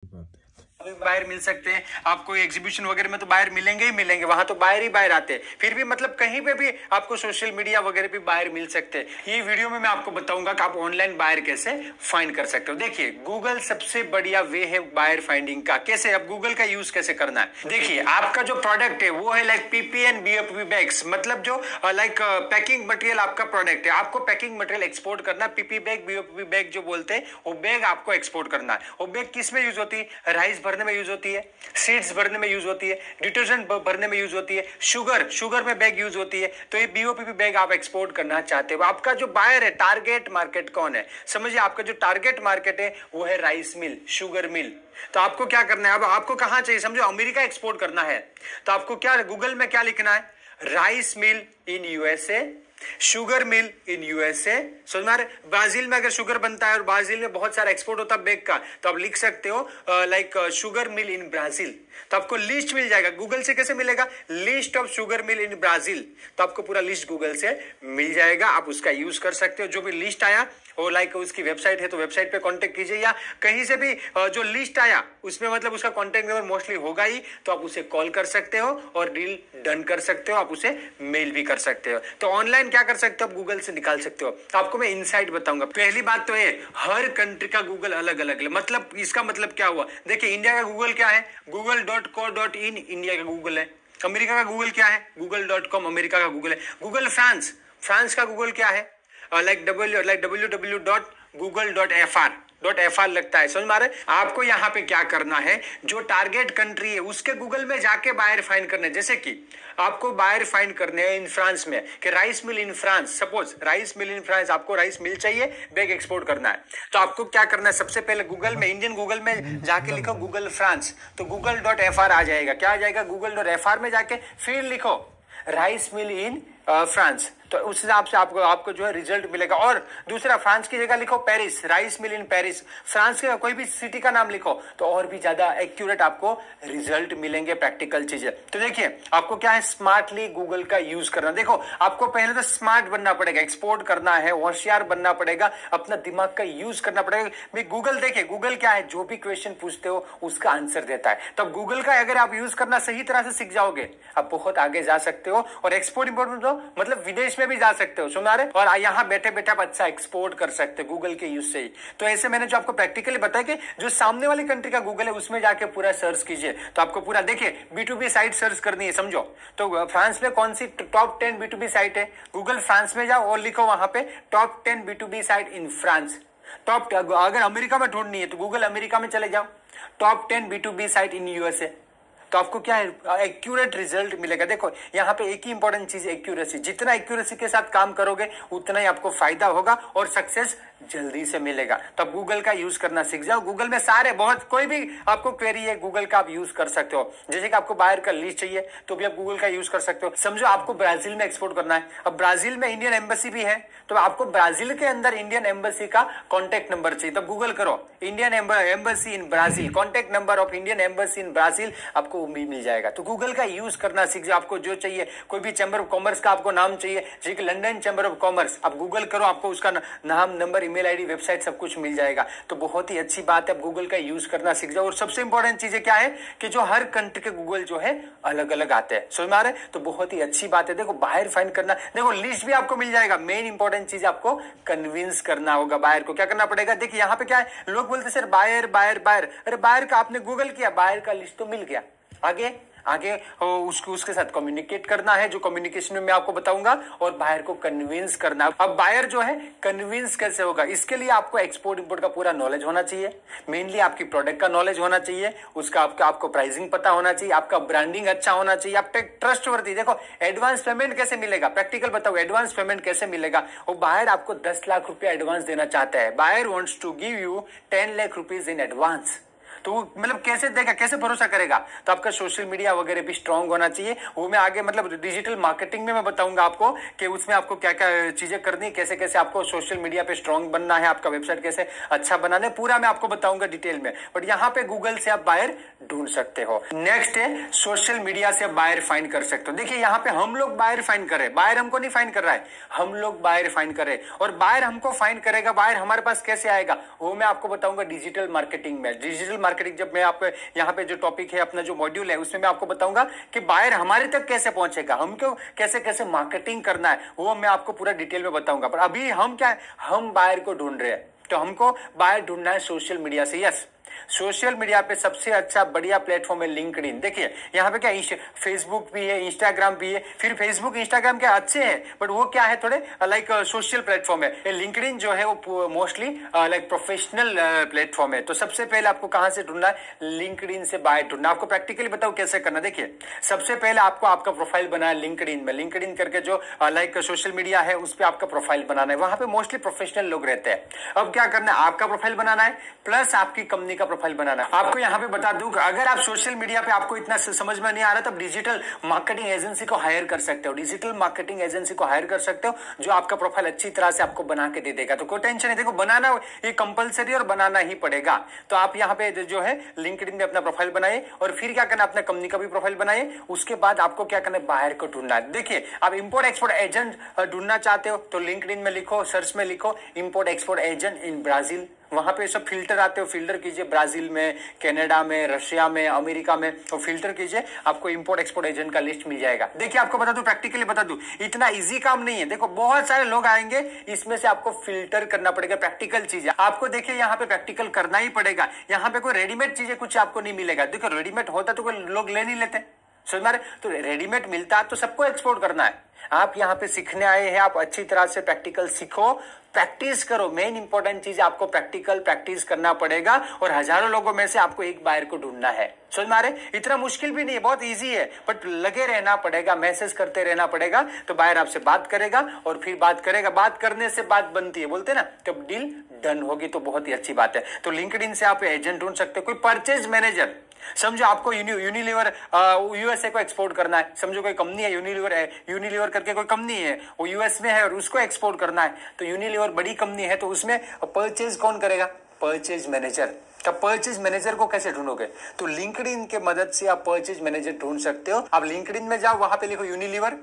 Buyer मिल सकते हैं आपको, एग्जीबिशन वगैरह में तो बायर मिलेंगे ही मिलेंगे, वहां तो बायर ही बायर आते हैं। फिर भी मतलब कहीं पे भी आपको सोशल मीडिया वगैरह पे बायर मिल सकते हैं। ये वीडियो में मैं आपको बताऊंगा कि आप ऑनलाइन बायर कैसे फाइंड कर सकते हो। देखिए, गूगल सबसे बढ़िया वे है बायर फाइंडिंग का। कैसे? अब गूगल का यूज कैसे करना है, देखिए आपका जो प्रोडक्ट है वो है लाइक पीपीएन बीओपी बैग्स, मतलब जो लाइक पैकिंग मटेरियल आपका प्रोडक्ट है, आपको पैकिंग मटेरियल एक्सपोर्ट करना है। पीपी बैग बीओपी बैग जो बोलते हैं वो बैग आपको एक्सपोर्ट करना है। वो बैग किस में यूज होती है? राइस भरने में यूज होती है, सीड्स भरने में यूज होती है, डिटर्जेंट भरने में यूज होती है, शुगर में बैग यूज होती है। तो ये बीओपीपी बैग आप एक्सपोर्ट करना चाहते हो। आपका जो बायर है, टारगेट मार्केट कौन है? समझिए आपका जो टारगेट मार्केट है वो है राइस मिल, शुगर मिल। तो आपको क्या करना है, अब आपको कहां चाहिए? समझो अमेरिका एक्सपोर्ट करना है, तो आपको क्या गूगल में क्या लिखना है? Rice mill in USA, sugar mill in USA. समझ में आ रहा है? ब्राजील में अगर शुगर बनता है और ब्राजील में बहुत सारा एक्सपोर्ट होता है बैग का, तो आप लिख सकते हो like sugar mill in Brazil. तो आपको लिस्ट मिल जाएगा। गूगल से कैसे मिलेगा? List of sugar mill in Brazil. तो आपको पूरा लिस्ट गूगल से मिल जाएगा, आप उसका यूज कर सकते हो। जो भी लिस्ट आया वो लाइक उसकी वेबसाइट है तो वेबसाइट पे कांटेक्ट कीजिए, या कहीं से भी जो लिस्ट आया उसमें मतलब उसका कांटेक्ट नंबर मोस्टली होगा ही, तो आप उसे कॉल कर सकते हो और डील डन कर सकते हो। आप उसे मेल भी कर सकते हो। तो ऑनलाइन क्या कर सकते हो? आप गूगल से निकाल सकते हो। तो आपको मैं इनसाइट बताऊंगा। पहली बात तो ये, हर कंट्री का गूगल अलग अलग है। मतलब इसका मतलब क्या हुआ? देखिए, इंडिया का गूगल क्या है? google.co.in इंडिया का गूगल है। अमेरिका का गूगल क्या है? google.com अमेरिका का गूगल है। गूगल फ्रांस का गूगल क्या है? लाइक www.google.fr लगता है। समझ में आ रहा है? आपको यहाँ पे क्या करना है, जो टारगेट कंट्री है उसके गूगल में जाके बायर फाइंड करना है। जैसे कि आपको बायर फाइंड करने हैं इन फ्रांस में, कि rice mill in France, suppose rice mill in France, आपको राइस मिल चाहिए, बैग एक्सपोर्ट करना है। तो आपको क्या करना है? सबसे पहले गूगल में, इंडियन गूगल में जाके लिखो गूगल फ्रांस, तो google.fr आ जाएगा। क्या आ जाएगा? google.fr में जाके फिर लिखो राइस मिल इन फ्रांस, तो उस हिसाब से आपको जो है रिजल्ट मिलेगा। और दूसरा, फ्रांस की जगह लिखो Paris, rice mill in Paris, France के कोई भी सिटी का नाम लिखो, तो और भी ज्यादा एक्यूरेट आपको रिजल्ट मिलेंगे, प्रैक्टिकल चीजें। तो देखिए, आपको क्या है, स्मार्टली गूगल का यूज करना। देखो, आपको पहले तो स्मार्ट बनना पड़ेगा, एक्सपोर्ट करना है, होशियार बनना पड़ेगा, अपना दिमाग का यूज करना पड़ेगा। भाई गूगल, देखिए गूगल क्या है, जो भी क्वेश्चन पूछते हो उसका आंसर देता है। तो गूगल का अगर आप यूज करना सही तरह से सीख जाओगे, आप बहुत आगे जा सकते हो। और एक्सपोर्ट इंपोर्ट हो, मतलब विदेश में भी जा सकते हो, सुना रहे, और यहाँ बैठे बैठे आप अच्छा एक्सपोर्ट कर सकते हो गूगल के यूज से ही। तो ऐसे मैंने जो आपको प्रैक्टिकली बताया कि जो सामने वाली कंट्री का गूगल है उसमें जाके पूरा सर्च कीजिए, तो आपको पूरा, देखिए B2B साइट सर्च करनी है, समझो। तो फ्रांस में कौन सी टॉप 10 B2B साइट है? गूगल फ्रांस में जाओ और लिखो वहां पे top 10 B2B site in France. अगर अमेरिका में ढूंढनी है तो गूगल अमेरिका में चले जाओ, top 10 B2B site in USA. तो आपको क्या है, एक्यूरेट रिजल्ट मिलेगा। देखो, यहाँ पे एक ही इंपॉर्टेंट चीज है, एक्यूरेसी। जितना एक्यूरेसी के साथ काम करोगे उतना ही आपको फायदा होगा और सक्सेस जल्दी से मिलेगा। तो आप गूगल का यूज करना सीख जाओ। गूगल में सारे, बहुत कोई भी आपको क्वेरी है गूगल का आप यूज कर सकते हो। जैसे कि आपको बायर का लिस्ट चाहिए तो भी आप गूगल का यूज कर सकते हो। समझो आपको ब्राजील में एक्सपोर्ट करना है, अब ब्राजील में इंडियन एम्बेसी भी है, तो आपको ब्राजील के अंदर इंडियन एम्बेसी का कॉन्टेक्ट नंबर चाहिए, तो गूगल करो Indian embassy in Brazil, contact number of Indian embassy in Brazil, आपको मिल जाएगा। तो गूगल का यूज करना सीख जाओ। आपको जो चाहिए, कोई भी चैम्बर ऑफ कॉमर्स का आपको नाम चाहिए, जैसे कि लंदन चैम्बर ऑफ कॉमर्स, आप गूगल करो, आपको उसका नाम, नंबर, ईमेल आईडी, वेबसाइट सब कुछ मिल जाएगा। तो बहुत ही अच्छी बात है, आप गूगल का यूज करना सीख जाओ। और सबसे इंपॉर्टेंट चीज क्या है कि जो हर कंट्री के गूगल जो है अलग अलग आते हैं, समझ में आ रहा है? तो बहुत ही अच्छी बात है। देखो, बायर फाइंड करना, देखो लिस्ट भी आपको मिल जाएगा। मेन इंपॉर्टेंट चीज आपको कन्विंस करना होगा बायर को। क्या करना पड़ेगा? देखिए यहाँ पे क्या है, लोग बोलते सर बायर बायर बायर, अरे बायर का आपने गूगल किया, बायर का लिस्ट तो मिल गया, आगे आगे उसके साथ कम्युनिकेट करना है, जो कम्युनिकेशन में मैं आपको बताऊंगा, और बायर को कन्विंस करना। अब बायर जो है कन्विंस कैसे होगा, इसके लिए आपको एक्सपोर्ट इंपोर्ट का पूरा नॉलेज होना चाहिए, मेनली आपकी प्रोडक्ट का नॉलेज होना चाहिए, उसका आपको प्राइसिंग पता होना चाहिए, आपका ब्रांडिंग अच्छा होना चाहिए, आप ट्रस्टवर्दी। देखो, एडवांस पेमेंट कैसे मिलेगा, प्रैक्टिकल बताओ, एडवांस पेमेंट कैसे मिलेगा? वो बायर आपको 10 लाख रुपया एडवांस देना चाहता है। Buyer wants to give you 10 lakh rupees in advance. तो वो मतलब कैसे देगा, कैसे भरोसा करेगा? तो आपका सोशल मीडिया वगैरह भी स्ट्रांग होना चाहिए। वो मैं आगे मतलब डिजिटल मार्केटिंग में मैं बताऊंगा आपको कि उसमें आपको क्या क्या चीजें करनी है, कैसे कैसे आपको सोशल मीडिया पे स्ट्रांग बनना है, आपका वेबसाइट कैसे अच्छा बनाना है, पूरा मैं आपको बताऊंगा डिटेल में। बट यहाँ पे गूगल से आप बायर ढूंढ सकते हो। नेक्स्ट है सोशल मीडिया से बायर फाइंड कर सकते हो। देखिए यहाँ पे हम लोग बायर फाइंड कर रहे हैं, बायर हमको नहीं फाइंड कर रहा है, हम लोग बायर फाइंड कर रहे हैं और बायर हमको फाइंड करेगा। बायर हमारे पास कैसे आएगा वो मैं आपको बताऊंगा डिजिटल मार्केटिंग में। डिजिटल मार्केटिंग जब मैं आपको यहाँ पे जो टॉपिक है अपना जो मॉड्यूल है उसमें मैं आपको बताऊंगा कि बायर हमारे तक कैसे पहुंचेगा, हमको कैसे कैसे मार्केटिंग करना है वो मैं आपको पूरा डिटेल में बताऊंगा। पर अभी हम क्या है, हम बायर को ढूंढ रहे हैं, तो हमको बायर ढूंढना है सोशल मीडिया से। यस, सोशल मीडिया पे सबसे अच्छा बढ़िया प्लेटफॉर्म है लिंक्डइन। देखिए यहाँ पे क्या फेसबुक भी है, इंस्टाग्राम भी है। फिर फेसबुक इंस्टाग्राम क्या अच्छे हैं बट वो क्या है थोड़े लाइक सोशल प्लेटफॉर्म है। लिंक्डइन जो है वो मोस्टली लाइक प्रोफेशनल प्लेटफॉर्म है। तो सबसे पहले आपको कहां से ढूंढना है, लिंक्डइन से बाय ढूंढना। आपको प्रैक्टिकली बताओ कैसे करना। देखिए सबसे पहले आपको आपका प्रोफाइल बनाना है लिंक्डइन में। लिंक्डइन करके जो लाइक सोशल मीडिया है उस पर आपका प्रोफाइल बनाना है, वहां पे मोस्टली प्रोफेशनल लोग रहते हैं। अब क्या करना है, आपका प्रोफाइल बनाना है प्लस आपकी कंपनी का प्रोफाइल बनाना। आपको यहाँ पे बता दूं अगर आप सोशल मीडिया पे आपको इतना समझ में नहीं आ रहा तो डिजिटल मार्केटिंग एजेंसी को हायर कर सकते हो। डिजिटल मार्केटिंग एजेंसी को हायर कर सकते हो जो आपका प्रोफाइल अच्छी तरह से आपको बना के दे देगा। तो कोई टेंशन नहीं, देखो बनाना ये कंपलसरी और बनाना ही पड़ेगा। तो आप यहाँ पे जो है लिंक्डइन में अपना प्रोफाइल बनाइए और फिर क्या करना, अपना कंपनी का भी प्रोफाइल बनाइए। उसके बाद आपको क्या करना है, बाहर को ढूंढना है। देखिए आप इंपोर्ट एक्सपोर्ट एजेंट ढूंढना चाहते हो तो लिंक्डइन में लिखो, सर्च में लिखो import export agent in Brazil. वहां पे सब फिल्टर आते हो, फिल्टर कीजिए ब्राजील में, कनाडा में, रशिया में, अमेरिका में, तो फिल्टर कीजिए आपको इंपोर्ट एक्सपोर्ट एजेंट का लिस्ट मिल जाएगा। देखिए आपको बता दूं, प्रैक्टिकली बता दूं, इतना इजी काम नहीं है। देखो बहुत सारे लोग आएंगे, इसमें से आपको फिल्टर करना पड़ेगा। प्रैक्टिकल चीज है आपको, देखिए यहाँ पे प्रैक्टिकल करना ही पड़ेगा। यहाँ पे कोई रेडीमेड चीजें कुछ आपको नहीं मिलेगा। देखो रेडीमेड होता तो कोई लोग ले नहीं लेते, समझ में? तो रेडीमेड मिलता है तो सबको एक्सपोर्ट करना है। आप यहाँ पे सीखने आए हैं, आप अच्छी तरह से प्रैक्टिकल सीखो, प्रैक्टिस करो। मेन इंपॉर्टेंट चीज आपको प्रैक्टिकल प्रैक्टिस करना पड़ेगा और हजारों लोगों में से आपको एक बायर को ढूंढना है। समझ में आ रहे? इतना मुश्किल भी नहीं है, बहुत इजी है, बट लगे रहना पड़ेगा, मैसेज करते रहना पड़ेगा। तो बायर आपसे बात करेगा और फिर बात करेगा, बात करने से बात बनती है, बोलते ना, जब डील डन होगी तो बहुत ही अच्छी बात है। तो लिंक्डइन से आप एजेंट ढूंढ सकते हो। कोई परचेज मैनेजर, समझो आपको यूनिलीवर यूएसए को एक्सपोर्ट करना है। समझो कोई कंपनी है यूनिलीवर करके कोई कंपनी है, वो यूएस में है और उसको एक्सपोर्ट करना है। तो यूनिलीवर बड़ी कंपनी है तो उसमें परचेज कौन करेगा, परचेज मैनेजर। तो परचेज मैनेजर को कैसे ढूंढोगे, तो लिंक्डइन के मदद से आप परचेज मैनेजर ढूंढ सकते हो। आप लिंक्डइन में जाओ, वहां पे लिखो यूनिलीवर,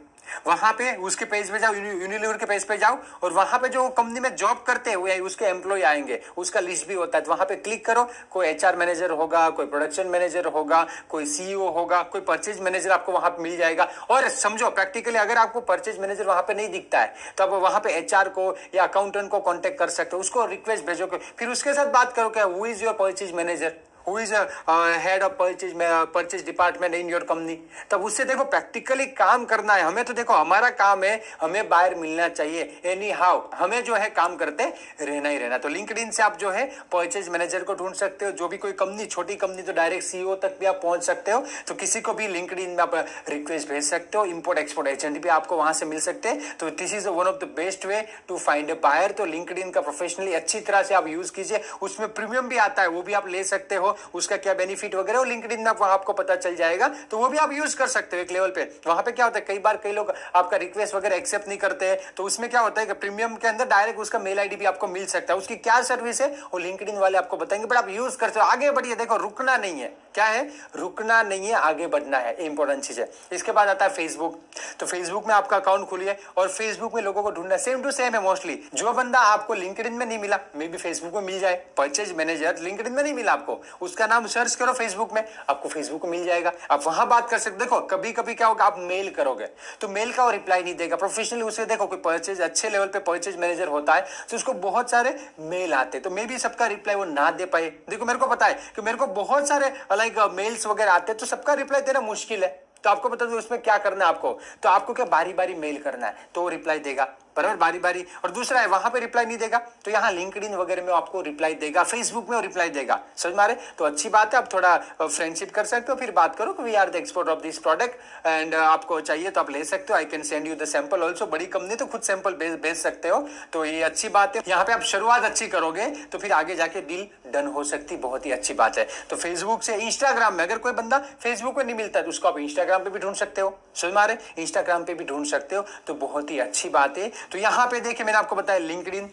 वहां पे उसके पेज पे जाओ, यूनिलीवर के पेज पे जाओ और वहां पे जो कंपनी में जॉब करते हैं उसके एम्प्लॉय आएंगे, उसका लिस्ट भी होता है। तो वहां पे क्लिक करो, कोई एचआर मैनेजर होगा, कोई प्रोडक्शन मैनेजर होगा, कोई सीईओ होगा, कोई परचेज मैनेजर आपको वहां पे मिल जाएगा। और समझो प्रैक्टिकली अगर आपको परचेज मैनेजर वहां पे नहीं दिखता है तो आप वहां पे एचआर को या अकाउंटेंट को कॉन्टेक्ट कर सकते हो, उसको रिक्वेस्ट भेजो, फिर उसके साथ बात करो क्या who is your purchase manager, who is head of purchase department in your company. तब उससे देखो प्रैक्टिकली काम करना है हमें। तो देखो हमारा काम है, हमें बायर मिलना चाहिए एनी हाउ, हमें जो है काम करते रहना ही रहना। तो लिंक्डइन से आप जो है परचेज मैनेजर को ढूंढ सकते हो। जो भी कोई कंपनी, छोटी कंपनी तो डायरेक्ट सीईओ तक भी आप पहुंच सकते हो। तो किसी को भी लिंक्डइन में आप रिक्वेस्ट भेज सकते हो। इंपोर्ट एक्सपोर्ट एजेंट भी आपको वहां से मिल सकते हैं। तो this is one of the best way to find a buyer. तो लिंक्डइन का प्रोफेशनली अच्छी तरह से आप यूज कीजिए। उसमें प्रीमियम भी आता है, वो भी आप ले सकते हो, उसका क्या बेनिफिट वगैरह लिंक्डइन में वहां आपको पता चल जाएगा। तो वो भी आप यूज कर सकते हो एक लेवल पे। वहां पे क्या होता है, कई बार कई लोग आपका रिक्वेस्ट वगैरह एक्सेप्ट नहीं करते हैं, तो उसमें क्या होता है कि प्रीमियम के अंदर डायरेक्ट उसका मेल आईडी भी आपको मिल सकता है। उसकी क्या सर्विस है वो लिंक्डइन वाले आपको बताएंगे, बट आप यूज करते हो। आगे बढ़िए, देखो रुकना नहीं है, क्या है, रुकना नहीं है, आगे बढ़ना है, इंपॉर्टेंट चीज है। इसके बाद आता है फेसबुक। तो फेसबुक में आपका अकाउंट खोलिए और फेसबुक में लोगों को ढूंढना, सेम टू सेम है मोस्टली। जो बंदा आपको लिंक्डइन में नहीं मिला, मे बी फेसबुक में मिल जाए। परचेज मैनेजर लिंक्डइन में नहीं मिला आपको, उसका नाम सर्च करो फेसबुक में, आपको फेसबुक में मिल जाएगा, आप वहां बात कर सकते। देखो कभी कभी क्या होगा, आप मेल करोगे तो मेल का वो रिप्लाई नहीं देगा प्रोफेशनली। उसे देखो कोई परचेज अच्छे लेवल पे परचेज मैनेजर होता है तो उसको बहुत सारे मेल आते, तो मे बी सबका रिप्लाई वो ना दे पाए। देखो मेरे को पता है कि मेरे को बहुत सारे लाइक मेल्स वगैरह आते हैं, तो सबका रिप्लाई देना मुश्किल है। तो आपको बता दो उसमें क्या करना है आपको, तो आपको क्या बारी बारी मेल करना है, तो वो रिप्लाई देगा बराबर बारी बारी। और दूसरा है वहां पे रिप्लाई नहीं देगा तो यहाँ लिंक्डइन वगैरह में आपको रिप्लाई देगा, फेसबुक में वो रिप्लाई देगा। समझ में आ रहे? तो अच्छी बात है, आप थोड़ा फ्रेंडशिप कर सकते हो, फिर बात करो कि we are the expert of this product and आपको चाहिए तो आप ले सकते हो। I can send you the sample also. बड़ी कंपनी तो खुद सैंपल भेज सकते हो, तो ये अच्छी बात है। यहाँ पे आप शुरुआत अच्छी करोगे तो फिर आगे जाके डील डन हो सकती, बहुत ही अच्छी बात है। तो फेसबुक से इंस्टाग्राम में, अगर कोई बंदा फेसबुक में नहीं मिलता तो उसको आप इंस्टाग्राम पे भी ढूंढ सकते हो। समझ में आ रहे? इंस्टाग्राम पे भी ढूंढ सकते हो, तो बहुत ही अच्छी बात है। तो यहाँ पे देखिए मैंने आपको बताया LinkedIn,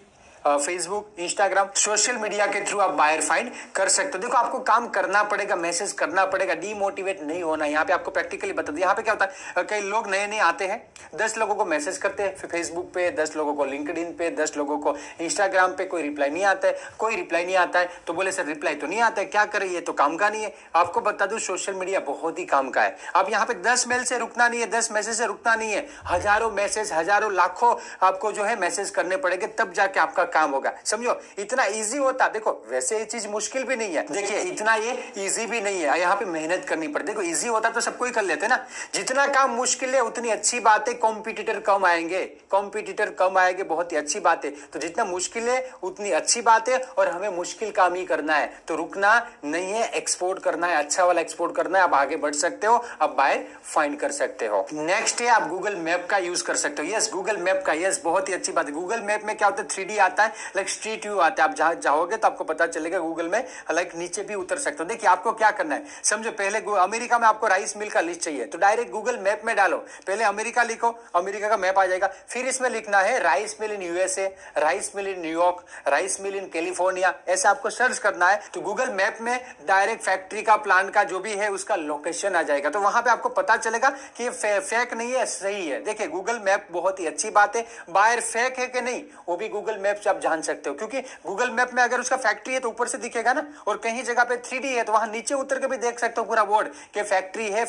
Facebook, Instagram, social media के थ्रू आप बायर फाइंड कर सकते हो। देखो आपको काम करना पड़ेगा, मैसेज करना पड़ेगा, डीमोटिवेट नहीं होना। यहाँ पे आपको प्रैक्टिकली बता दिया। यहाँ पे क्या होता है, कई लोग नए नए आते हैं, 10 लोगों को मैसेज करते हैं फिर फेसबुक पे, 10 लोगों को लिंक्डइन पे, 10 लोगों को इंस्टाग्राम पे, कोई रिप्लाई नहीं आता है, कोई रिप्लाई नहीं आता है। तो बोले सर रिप्लाई तो नहीं आता है, क्या करें, ये तो काम का नहीं है। आपको बता दूं सोशल मीडिया बहुत ही काम का है। अब यहाँ पे 10 मेल से रुकना नहीं है, 10 मैसेज से रुकना नहीं है, हजारों मैसेज, हजारों लाखों आपको जो है मैसेज करने पड़ेंगे, तब जाके आपका काम होगा। समझो इतना इजी होता। देखो वैसे ये चीज मुश्किल भी नहीं है, देखिए इतना ये इजी भी नहीं है, यहाँ पे मेहनत करनी पड़ती। देखो इजी होता तो सबको ही कर लेते ना। जितना काम मुश्किल है उतनी अच्छी बात है, कॉम्पिटिटर कम आएंगे, कॉम्पिटिटर कम आएंगे, बहुत ही अच्छी बात है। तो जितना मुश्किल है उतनी अच्छी बात है, और हमें मुश्किल काम ही करना है, तो रुकना नहीं है, एक्सपोर्ट करना है, अच्छा वाला एक्सपोर्ट करना है। आप आगे बढ़ सकते हो, आप बायर फाइंड कर सकते हो। नेक्स्ट है आप गूगल मैप का यूज कर सकते हो। यस गूगल मैप का, यस बहुत ही अच्छी बात है। गूगल मैप में क्या होता है, 3D आता है, लाइक स्ट्रीट व्यू आता है। आप जहां जाओगे तो आपको पता चलेगा गूगल में, लाइक नीचे भी उतर सकते हो। देखिए आपको क्या करना है, समझो पहले अमेरिका में आपको राइस मिल का लिस्ट चाहिए, तो डायरेक्ट गूगल मैप में डालो, पहले अमेरिका लिखो, अमेरिका का मैप आ जाएगा। फिर इसमें लिखना है rice mill in USA, rice mill in New York, rice mill in California, ऐसा आपको सर्च करना है। तो गूगल मैप में डायरेक्ट फैक्ट्री का, प्लांट का जो भी है उसका लोकेशन आ जाएगा। तो वहां पे आपको पता चलेगा कि ये फेक नहीं है, सही है। देखिए गूगल मैप बहुत ही अच्छी बात है। बायर फेक है कि नहीं वो भी गूगल मैप से आप जान सकते हो, क्योंकि गूगल मैप में अगर उसका फैक्ट्री है तो ऊपर से दिखेगा ना, और कहीं जगह पे 3D है तो वहां नीचे उतर के भी देख सकते हो पूरा बोर्ड कि फैक्ट्री है,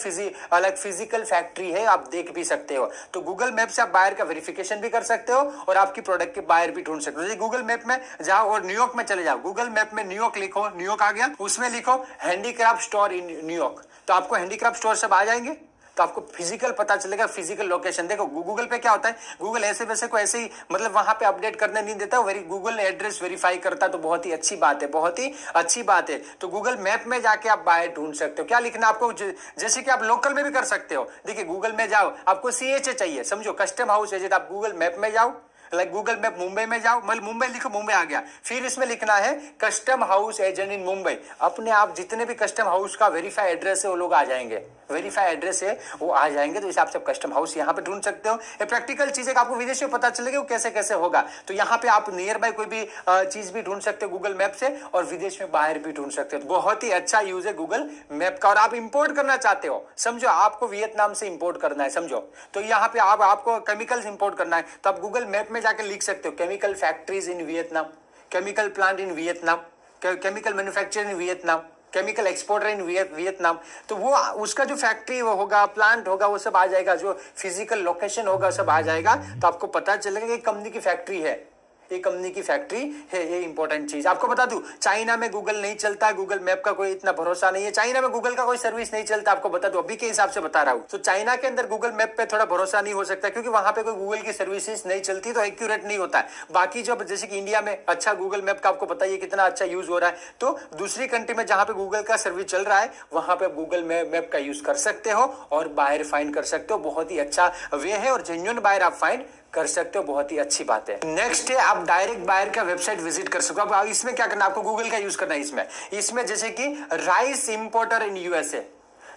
अलग फिजिकल फैक्ट्री है, आप देख भी सकते हो। तो गूगल मैप से आप बायर का वेरिफिकेशन भी कर सकते हो और आपकी प्रोडक्ट के बायर भी ढूंढ सकते हो। गूगल मैप में जाओ और न्यूयॉर्क में चले जाओ, गूगल मैप में न्यूयॉर्क लिखो, न्यूयॉर्क आ गया, उसमें लिखो हैंडीक्राफ्ट स्टोर इन न्यूयॉर्क, तो आपको हैंडीक्राफ्ट स्टोर सब आ जाएंगे। तो आपको फिजिकल पता चलेगा, फिजिकल लोकेशन। देखो गूगल पे क्या होता है, गूगल ऐसे वैसे को ऐसे ही मतलब वहां पे अपडेट करने नहीं देता, गूगल एड्रेस वेरीफाई करता। तो बहुत ही अच्छी बात है, बहुत ही अच्छी बात है। तो गूगल मैप में जाके आप बायर ढूंढ सकते हो। क्या लिखना आपको, जैसे कि आप लोकल में भी कर सकते हो। देखिए गूगल में जाओ, आपको CHA चाहिए, समझो कस्टम हाउस एजेंट, आप गूगल मैप में जाओ, लाइक गूगल मैप मुंबई में जाओ, मतलब मुंबई लिखो, मुंबई आ गया। फिर इसमें लिखना है custom house agent in Mumbai. अपने आप जितने भी कस्टम हाउस का वेरीफाई एड्रेस है वो लोग आ जाएंगे, वेरीफाई एड्रेस है वो आ जाएंगे। तो हिसाब से आप कस्टम हाउस यहाँ पे ढूंढ सकते हो। ये प्रैक्टिकल चीज है, आपको विदेश में पता चलेगा वो कैसे कैसे होगा। तो यहाँ पे आप नियर बाय कोई भी चीज भी ढूंढ सकते हो गूगल मैप से, और विदेश में बाहर भी ढूंढ सकते हो। बहुत ही अच्छा यूज है गूगल मैप का। और आप इंपोर्ट करना चाहते हो, समझो आपको वियतनाम से इंपोर्ट करना है, समझो, तो यहाँ पे आपको केमिकल्स इंपोर्ट करना है, तो आप गूगल मैप में जाकर लिख सकते हो chemical factories in Vietnam, chemical plant in Vietnam, chemical manufacture in Vietnam, chemical exporter in Vietnam. तो वो उसका जो फैक्ट्री वो होगा, प्लांट होगा, वो सब आ जाएगा, जो फिजिकल लोकेशन होगा सब आ जाएगा। तो आपको पता चलेगा कि कंपनी की फैक्ट्री है, ये कंपनी की फैक्ट्री है। ये इंपॉर्टेंट चीज आपको बता दूं, चाइना में गूगल नहीं चलता, गूगल मैप का कोई इतना भरोसा नहीं है, चाइना में गूगल का कोई सर्विस नहीं चलता। आपको बता दूं, अभी के हिसाब से बता रहा हूं। तो चाइना के अंदर गूगल मैप पे थोड़ा भरोसा नहीं हो सकता, क्योंकि वहां पे कोई गूगल की सर्विसेज नहीं चलती, तो एक्यूरेट नहीं होता है। बाकी जो जैसे कि इंडिया में अच्छा गूगल मैप का आपको बताइए कितना अच्छा यूज हो रहा है, तो दूसरी कंट्री में जहां पे गूगल का सर्विस चल रहा है वहां पे गूगल मैप का यूज कर सकते हो और बायर फाइंड कर सकते हो। बहुत ही अच्छा वे है और जेन्युइन बायर आप फाइंड कर सकते हो, बहुत ही अच्छी बात है। नेक्स्ट है आप डायरेक्ट बायर का वेबसाइट विजिट कर सकते हो। अब इसमें क्या करना है, आपको गूगल का यूज करना है। इसमें जैसे कि राइस इंपोर्टर इन यूएसए,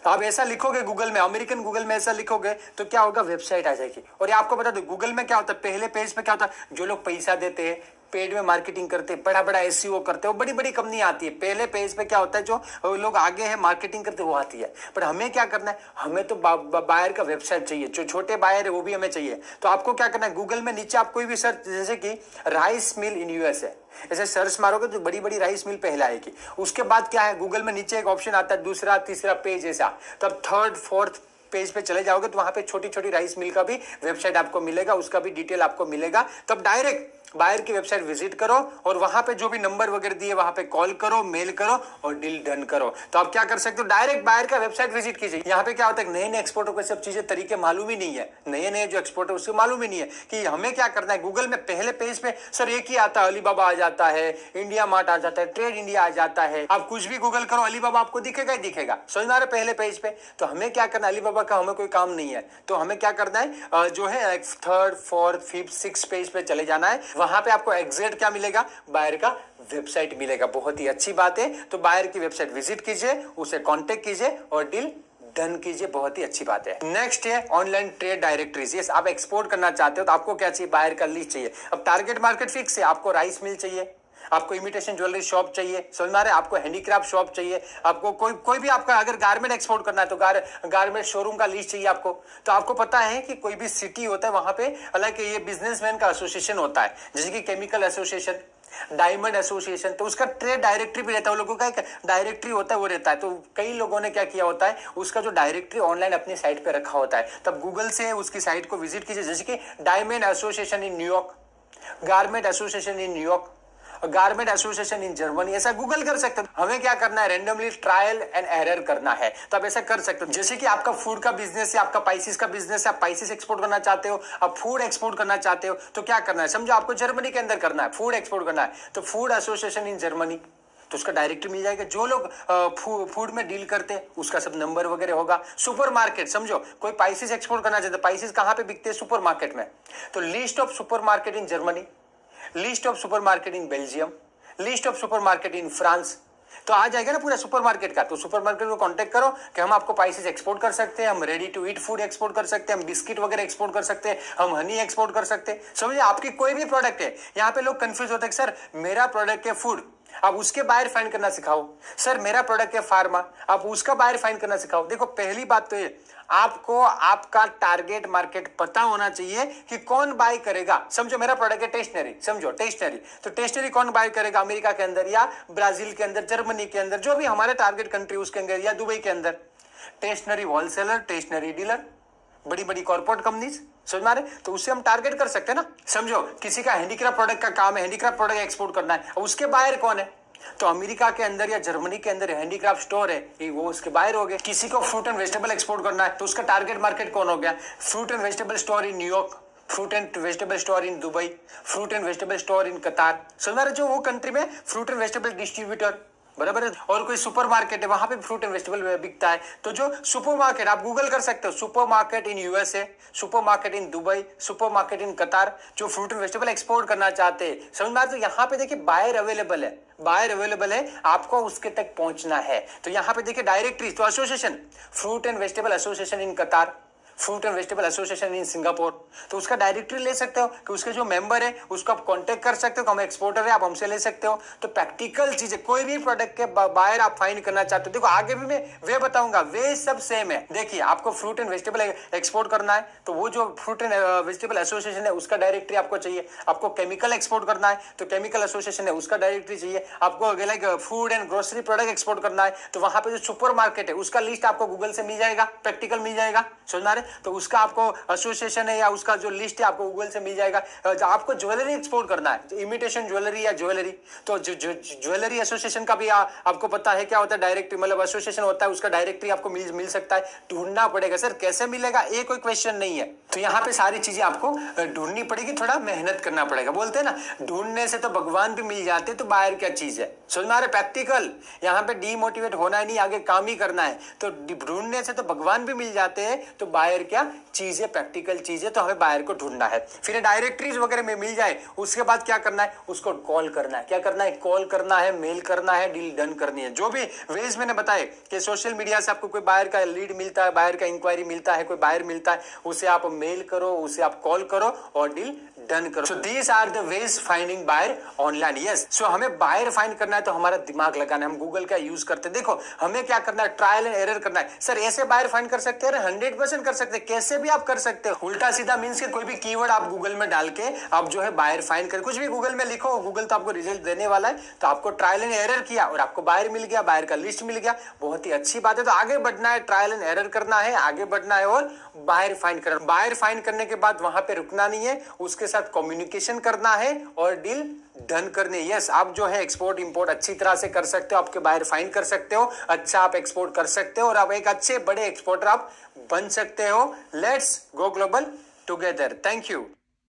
आप ऐसा लिखोगे गूगल में, अमेरिकन गूगल में ऐसा लिखोगे तो क्या होगा, वेबसाइट आ जाएगी। और ये आपको बता दो गूगल में क्या होता है, पहले पेज पे क्या होता है, जो लोग पैसा देते हैं, पेड में मार्केटिंग करते हैं, बड़ा बड़ा SEO करते हैं, बड़ी बड़ी कंपनी आती है, पहले पेज पे क्या होता है, जो लोग आगे हैं मार्केटिंग करते हैं वो आती है। पर हमें क्या करना है, हमें तो बायर का वेबसाइट चाहिए, जो छोटे बायर है वो भी हमें चाहिए। तो आपको क्या करना है, गूगल में नीचे आप कोई भी सर्च, जैसे कि राइस मिल इन यूएसए, ऐसे सर्च मारोगे तो बड़ी बड़ी राइस मिल पहले आएगी। उसके बाद क्या है, गूगल में नीचे एक ऑप्शन आता है दूसरा तीसरा पेज ऐसा, तब थर्ड फोर्थ पेज पे चले जाओगे तो वहां पे छोटी छोटी राइस मिल का भी वेबसाइट आपको मिलेगा, उसका भी डिटेल आपको मिलेगा। तब डायरेक्ट बायर की वेबसाइट विजिट करो और वहां पे जो भी नंबर वगैरह दिए वहां पे कॉल करो, मेल करो और डील डन करो। तो आप क्या कर सकते हो, डायरेक्ट बायर का वेबसाइट विजिट कीजिए। यहाँ पे क्या होता है, नए नए एक्सपोर्टर को सब चीजें तरीके मालूम ही नहीं है, नए नए जो एक्सपोर्टर उसको मालूम ही नहीं है कि हमें क्या करना है। गूगल में पहले पेज पे सर एक ही आता है, अलीबाबा आ जाता है, इंडिया मार्ट आ जाता है, ट्रेड इंडिया आ जाता है। आप कुछ भी गूगल करो अलीबाबा आपको दिखेगा ही दिखेगा, समझ में आ रहा है, पहले पेज पे। तो हमें क्या करना है, अलीबाबा का हमें कोई काम नहीं है, तो हमें क्या करना है, जो है third fourth fifth six page पे चले जाना है। वहां पे आपको एग्जैक्ट क्या मिलेगा, बायर का वेबसाइट मिलेगा। बहुत ही अच्छी बात है। तो बायर की वेबसाइट विजिट कीजिए, उसे कांटेक्ट कीजिए और डील डन कीजिए, बहुत ही अच्छी बात है। नेक्स्ट है ऑनलाइन ट्रेड डायरेक्टरीज। यस, आप एक्सपोर्ट करना चाहते हो तो आपको क्या चाहिए, बायर का लिस्ट चाहिए। अब टारगेट मार्केट फिक्स है, आपको राइस मिल चाहिए, आपको इमिटेशन ज्वेलरी शॉप चाहिए, समझ में आ रहा है, आपको हैंडीक्राफ्ट शॉप चाहिए, आपको कोई भी आपका अगर गारमेंट एक्सपोर्ट करना है तो गारमेंट शोरूम का लिस्ट चाहिए आपको। तो आपको पता है कि कोई भी सिटी होता है वहां पे अलग ये बिजनेसमैन का एसोसिएशन होता है, जैसे कि केमिकल एसोसिएशन, डायमंड एसोसिएशन, तो उसका ट्रेड डायरेक्टरी भी रहता है, वो लोगों का एक डायरेक्टरी होता है वो रहता है। तो कई लोगों ने क्या किया होता है, उसका जो डायरेक्टरी ऑनलाइन अपनी साइट पे रखा होता है, तब गूगल से उसकी साइट को विजिट कीजिए, जैसे कि diamond association in New York, garment association in New York, garment association in Germany, ऐसा गूगल कर सकते हो। हमें क्या करना है, रैंडमली ट्रायल एंड एरर करना है, तो आप ऐसा कर सकते हो। जैसे कि आपका फूड का बिजनेस है, आपका पाइसिस का बिजनेस है, आप पाइसिस एक्सपोर्ट करना चाहते हो, आप फूड एक्सपोर्ट करना चाहते हो, तो क्या करना है, समझो आपको जर्मनी के अंदर करना है, फूड एक्सपोर्ट करना है, तो फूड एसोसिएशन इन जर्मनी, तो उसका डायरेक्टरी मिल जाएगा। जो लोग फूड में डील करते हैं उसका सब नंबर वगैरह होगा। सुपर मार्केट, समझो कोई पाइसिस एक्सपोर्ट करना चाहते हैं, पाइसिस कहां पे बिकते हैं, सुपर मार्केट में, तो list of super market in Germany, list of super market in Belgium, list of super market in France, तो आ जाएगा ना पूरा सुपर मार्केट का। तो सुपर मार्केट को कांटेक्ट करो कि हम आपको पाइसेस एक्सपोर्ट कर सकते हैं, हम ready to eat food export कर सकते हैं, हम बिस्किट वगैरह एक्सपोर्ट कर सकते हैं, हम हनी एक्सपोर्ट कर सकते हैं। समझिए आपकी कोई भी प्रोडक्ट है, यहाँ पे लोग कंफ्यूज होते हैं, सर मेरा प्रोडक्ट है फूड, आप उसके बायर फाइंड करना सिखाओ, सर मेरा प्रोडक्ट है फार्मा, आप उसका बायर फाइंड करना सिखाओ। देखो पहली बात तो ये, आपको आपका टारगेट मार्केट पता होना चाहिए कि कौन बाय करेगा। समझो मेरा प्रोडक्ट है टेस्टनरी, समझो टेस्टनरी, तो टेस्टनरी कौन बाय करेगा, अमेरिका के अंदर या ब्राजील के अंदर, जर्मनी के अंदर, जो भी हमारे टारगेट कंट्री उसके अंदर, या दुबई के अंदर। टेस्टनरी होलसेलर, टेस्टनरी डीलर, बड़ी बड़ी कॉर्पोरेट कंपनीज, समझ में आ रहे, तो उससे हम टारगेट कर सकते हैं ना। समझो किसी का हैंडीक्राफ्ट प्रोडक्ट का काम है, हैंडीक्राफ्ट प्रोडक्ट एक्सपोर्ट करना है, उसके बायर कौन है, तो अमेरिका के अंदर या जर्मनी के अंदर हैंडीक्राफ्ट स्टोर है, वो उसके बायर हो गए। किसी को फ्रूट एंड वेजिटेबल एक्सपोर्ट करना है तो उसका टारगेट मार्केट कौन हो गया, fruit and vegetable store in New York, fruit and vegetable store in Dubai, fruit and vegetable store in कतार, समझ रहे, जो वो कंट्री में फ्रूट एंड वेजिटेबल डिस्ट्रीब्यूटर, बराबर है। और कोई सुपर मार्केट है वहां पे फ्रूट एंड वेजिटेबल बिकता है, तो जो सुपर मार्केट आप गूगल कर सकते हो, super market in USA, super market in Dubai, super market in कतार, जो फ्रूट एंड वेजिटेबल एक्सपोर्ट करना चाहते हैं, समझ में। तो यहाँ पे देखिए बायर अवेलेबल है, बायर अवेलेबल है, आपको उसके तक पहुंचना है। तो यहाँ पे देखिए डायरेक्टरी, तो association, fruit and vegetable association in Qatar, fruit and vegetable association in Singapore, तो उसका डायरेक्टरी ले सकते हो कि उसके जो मेंबर है उसको आप कांटेक्ट कर सकते हो कि हम एक्सपोर्टर है, आप हमसे ले सकते हो। तो प्रैक्टिकल चीजें, कोई भी प्रोडक्ट के बायर आप फाइंड करना चाहते हो, देखो आगे भी मैं वे बताऊंगा, वे सब सेम है। देखिए आपको फ्रूट एंड वेजिटेबल एक्सपोर्ट करना है तो वो जो फ्रूट एंड वेजिटेबल एसोसिएशन है उसका डायरेक्टरी आपको चाहिए। आपको केमिकल एक्सपोर्ट करना है तो केमिकल एसोसिएशन है उसका डायरेक्टरी चाहिए। आपको like food and grocery product export करना है तो वहां पे जो सुपर मार्केट है उसका लिस्ट आपको गूगल से मिल जाएगा, प्रैक्टिकल मिल जाएगा, समझ रहे, तो उसका आपको एसोसिएशन है या उसका जो लिस्ट है आपको गूगल से मिल जाएगा। आपको ज्वेलरी एक्सपोर्ट करना है, इमिटेशन ज्वेलरी या ज्वेलरी, तो ज्वेलरी एसोसिएशन का भी आपको पता है क्या होता है, डायरेक्टरी मतलब एसोसिएशन होता है, उसका डायरेक्टरी आपको मिल सकता है। ढूंढना पड़ेगा, सर कैसे मिलेगा, ये कोई क्वेश्चन नहीं है। तो यहाँ पे सारी चीजें आपको ढूंढनी पड़ेगी, थोड़ा मेहनत करना पड़ेगा। बोलते हैं ना ढूंढने से तो भगवान भी मिल जाते, तो बाहर क्या चीज है, समझ में आ रहा है, प्रैक्टिकल। यहाँ पे डीमोटिवेट होना नहीं, आगे काम ही करना है। तो ढूंढने से तो भगवान भी मिल जाते हैं, तो बाहर क्या चीज है, प्रैक्टिकल चीज है, तो हमें बायर को ढूंढना है। फिर डायरेक्टरीज वगैरह में मिल जाए उसके बाद क्या करना है, उसको कॉल करना है। क्या करना है, कॉल करना है, मेल करना है, डील डन करनी है। जो भी वेज मैंने बताए कि सोशल मीडिया से आपको कोई बायर का लीड मिलता है, बायर का इंक्वायरी मिलता है, कोई बायर मिलता है, उसे आप मेल करो, उसे आप कॉल करो और डील डन करो। So these are the ways finding buyer online. Yes, so हमें बायर फाइंड करना है तो हमारा दिमाग लगाना है, हम गूगल का यूज करते हैं। देखो हमें क्या करना है, ट्रायल एंड एरर करना है। सर ऐसे बायर फाइंड कर सकते हैं, 100% कर सकते हैं, कैसे भी आप कर सकते हो। उल्टा सीधा मीन्स के कोई भी कीवर्ड आप गूगल में डाल के आप जो है बायर फाइंड कर, कुछ भी गूगल में लिखो, गूगल तो आपको रिजल्ट देने वाला है। तो आपको ट्रायल एंड एरर किया और आपको बायर मिल गया, बायर का लिस्ट मिल गया, बहुत ही अच्छी बात है। तो आगे बढ़ना है, ट्रायल एंड एरर करना है, आगे बढ़ना है और बायर फाइंड करना। बायर फाइंड करने के बाद वहां पे रुकना नहीं है, उसके साथ कम्युनिकेशन करना है और डील डन करने। यस, आप जो है एक्सपोर्ट इंपोर्ट अच्छी तरह से कर सकते हो, आपके बायर फाइंड कर सकते हो, अच्छा आप एक्सपोर्ट कर सकते हो और आप एक अच्छे बड़े एक्सपोर्टर आप बन सकते हो। Let's go global together. Thank you.